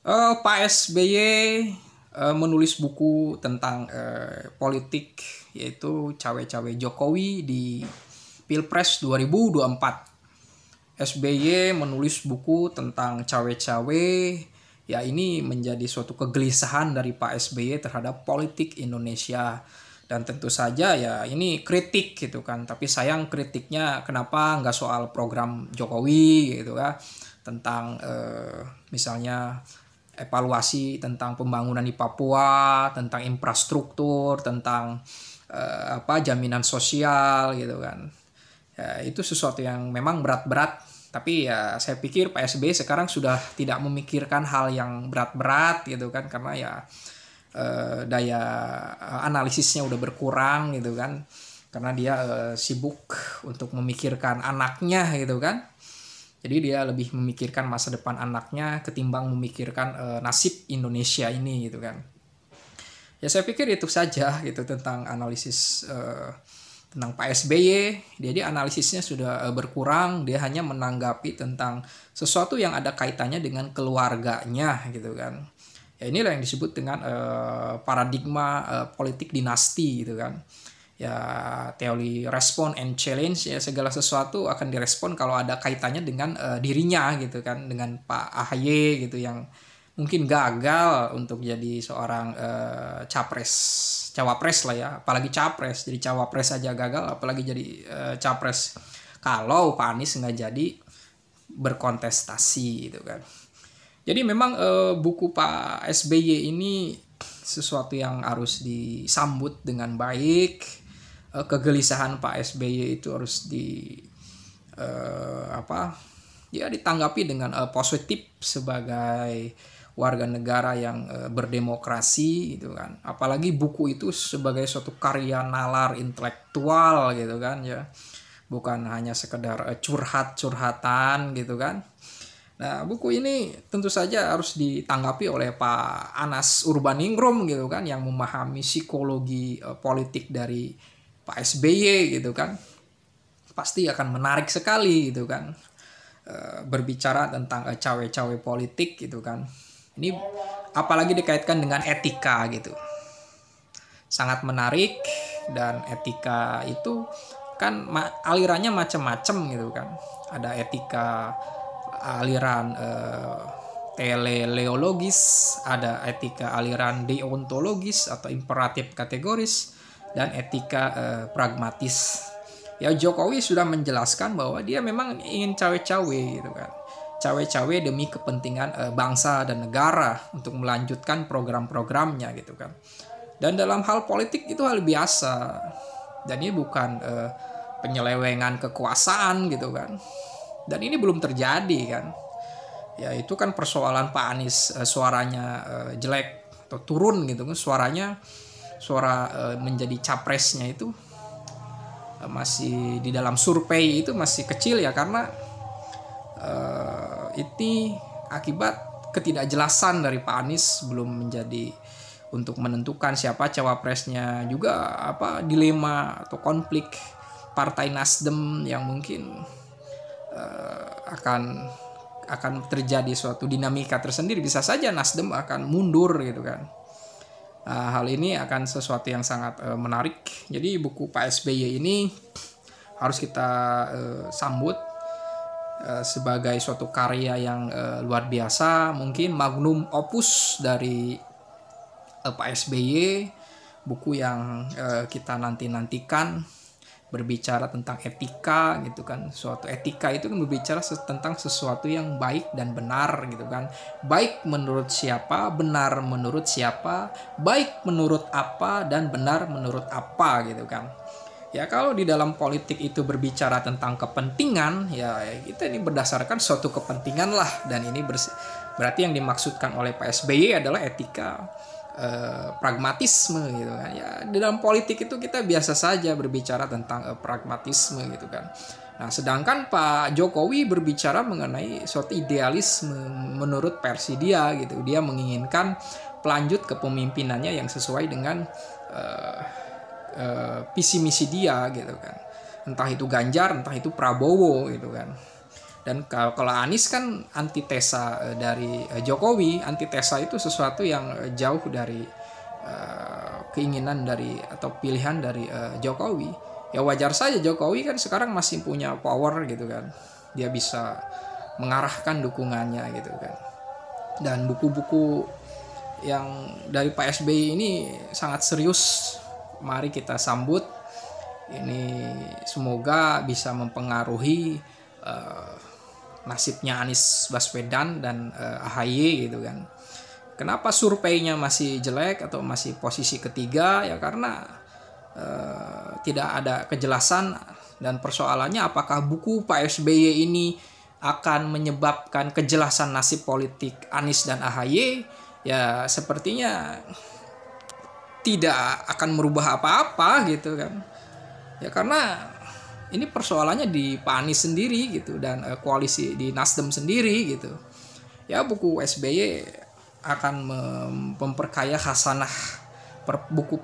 Pak SBY menulis buku tentang politik, yaitu Cawe-Cawe Jokowi di Pilpres 2024. SBY menulis buku tentang cawe-cawe, ya ini menjadi suatu kegelisahan dari Pak SBY terhadap politik Indonesia. Dan tentu saja ya ini kritik gitu kan, tapi sayang kritiknya kenapa nggak soal program Jokowi gitu kan, tentang misalnya evaluasi tentang pembangunan di Papua, tentang infrastruktur, tentang jaminan sosial gitu kan. Ya, itu sesuatu yang memang berat-berat, tapi ya saya pikir Pak SBY sekarang sudah tidak memikirkan hal yang berat-berat gitu kan, karena ya daya analisisnya udah berkurang gitu kan, karena dia sibuk untuk memikirkan anaknya gitu kan. Jadi dia lebih memikirkan masa depan anaknya ketimbang memikirkan nasib Indonesia ini gitu kan. Ya saya pikir itu saja gitu tentang analisis tentang Pak SBY. Jadi analisisnya sudah berkurang, dia hanya menanggapi tentang sesuatu yang ada kaitannya dengan keluarganya gitu kan. Ya inilah yang disebut dengan paradigma politik dinasti gitu kan. Ya teori respon and challenge, ya segala sesuatu akan direspon kalau ada kaitannya dengan dirinya gitu kan, dengan Pak AHY gitu yang mungkin gagal untuk jadi seorang cawapres lah ya, apalagi capres. Jadi cawapres saja gagal, apalagi jadi capres kalau Pak Anies nggak jadi berkontestasi gitu kan. Jadi memang buku Pak SBY ini sesuatu yang harus disambut dengan baik. Kegelisahan Pak SBY itu harus ditanggapi dengan positif sebagai warga negara yang berdemokrasi gitu kan. Apalagi buku itu sebagai suatu karya nalar intelektual gitu kan ya. Bukan hanya sekedar curhat-curhatan gitu kan. Nah, buku ini tentu saja harus ditanggapi oleh Pak Anas Urbaningrum gitu kan, yang memahami psikologi politik dari Pak SBY gitu kan. Pasti akan menarik sekali gitu kan. Berbicara tentang cawe-cawe politik gitu kan. Ini apalagi dikaitkan dengan etika gitu. Sangat menarik, dan etika itu kan alirannya macam-macam gitu kan. Ada etika aliran teleologis, ada etika aliran deontologis atau imperatif kategoris, dan etika pragmatis. Ya Jokowi sudah menjelaskan bahwa dia memang ingin cawe-cawe gitu kan. Cawe-cawe demi kepentingan bangsa dan negara untuk melanjutkan program-programnya gitu kan. Dan dalam hal politik itu hal biasa. Dan ini bukan penyelewengan kekuasaan gitu kan. Dan ini belum terjadi kan. Ya itu kan persoalan Pak Anies suaranya jelek atau turun gitu kan, suara menjadi capresnya itu masih di dalam survei itu masih kecil ya, karena ini akibat ketidakjelasan dari Pak Anies belum menjadi untuk menentukan siapa cawapresnya, juga dilema atau konflik Partai Nasdem yang mungkin akan terjadi suatu dinamika tersendiri. Bisa saja Nasdem akan mundur gitu kan. Hal ini akan sesuatu yang sangat menarik. Jadi buku Pak SBY ini harus kita sambut sebagai suatu karya yang luar biasa, mungkin magnum opus dari Pak SBY, buku yang kita nantikan, berbicara tentang etika gitu kan. Suatu etika itu kan berbicara tentang sesuatu yang baik dan benar gitu kan. Baik menurut siapa, benar menurut siapa, baik menurut apa, dan benar menurut apa gitu kan. Ya kalau di dalam politik itu berbicara tentang kepentingan, ya kita ini berdasarkan suatu kepentingan lah. Dan ini berarti yang dimaksudkan oleh Pak SBY adalah etika pragmatisme gitu kan. Ya di dalam politik itu kita biasa saja berbicara tentang pragmatisme gitu kan. Nah sedangkan Pak Jokowi berbicara mengenai suatu idealisme menurut versi dia gitu. Dia menginginkan pelanjut kepemimpinannya yang sesuai dengan visi misi dia gitu kan. Entah itu Ganjar, entah itu Prabowo gitu kan. Dan kalau Anies kan antitesa dari Jokowi. Antitesa itu sesuatu yang jauh dari keinginan dari atau pilihan dari Jokowi. Ya wajar saja, Jokowi kan sekarang masih punya power gitu kan. Dia bisa mengarahkan dukungannya gitu kan. Dan buku-buku yang dari Pak SBY ini sangat serius. Mari kita sambut. Ini semoga bisa mempengaruhi nasibnya Anies Baswedan dan AHY gitu kan. Kenapa surveinya masih jelek atau masih posisi ketiga? Ya karena tidak ada kejelasan, dan persoalannya apakah buku Pak SBY ini akan menyebabkan kejelasan nasib politik Anies dan AHY? Ya sepertinya tidak akan merubah apa-apa gitu kan. Ya karena ini persoalannya di Pak Anies sendiri gitu, dan koalisi di Nasdem sendiri gitu. Ya buku SBY akan memperkaya khasanah buku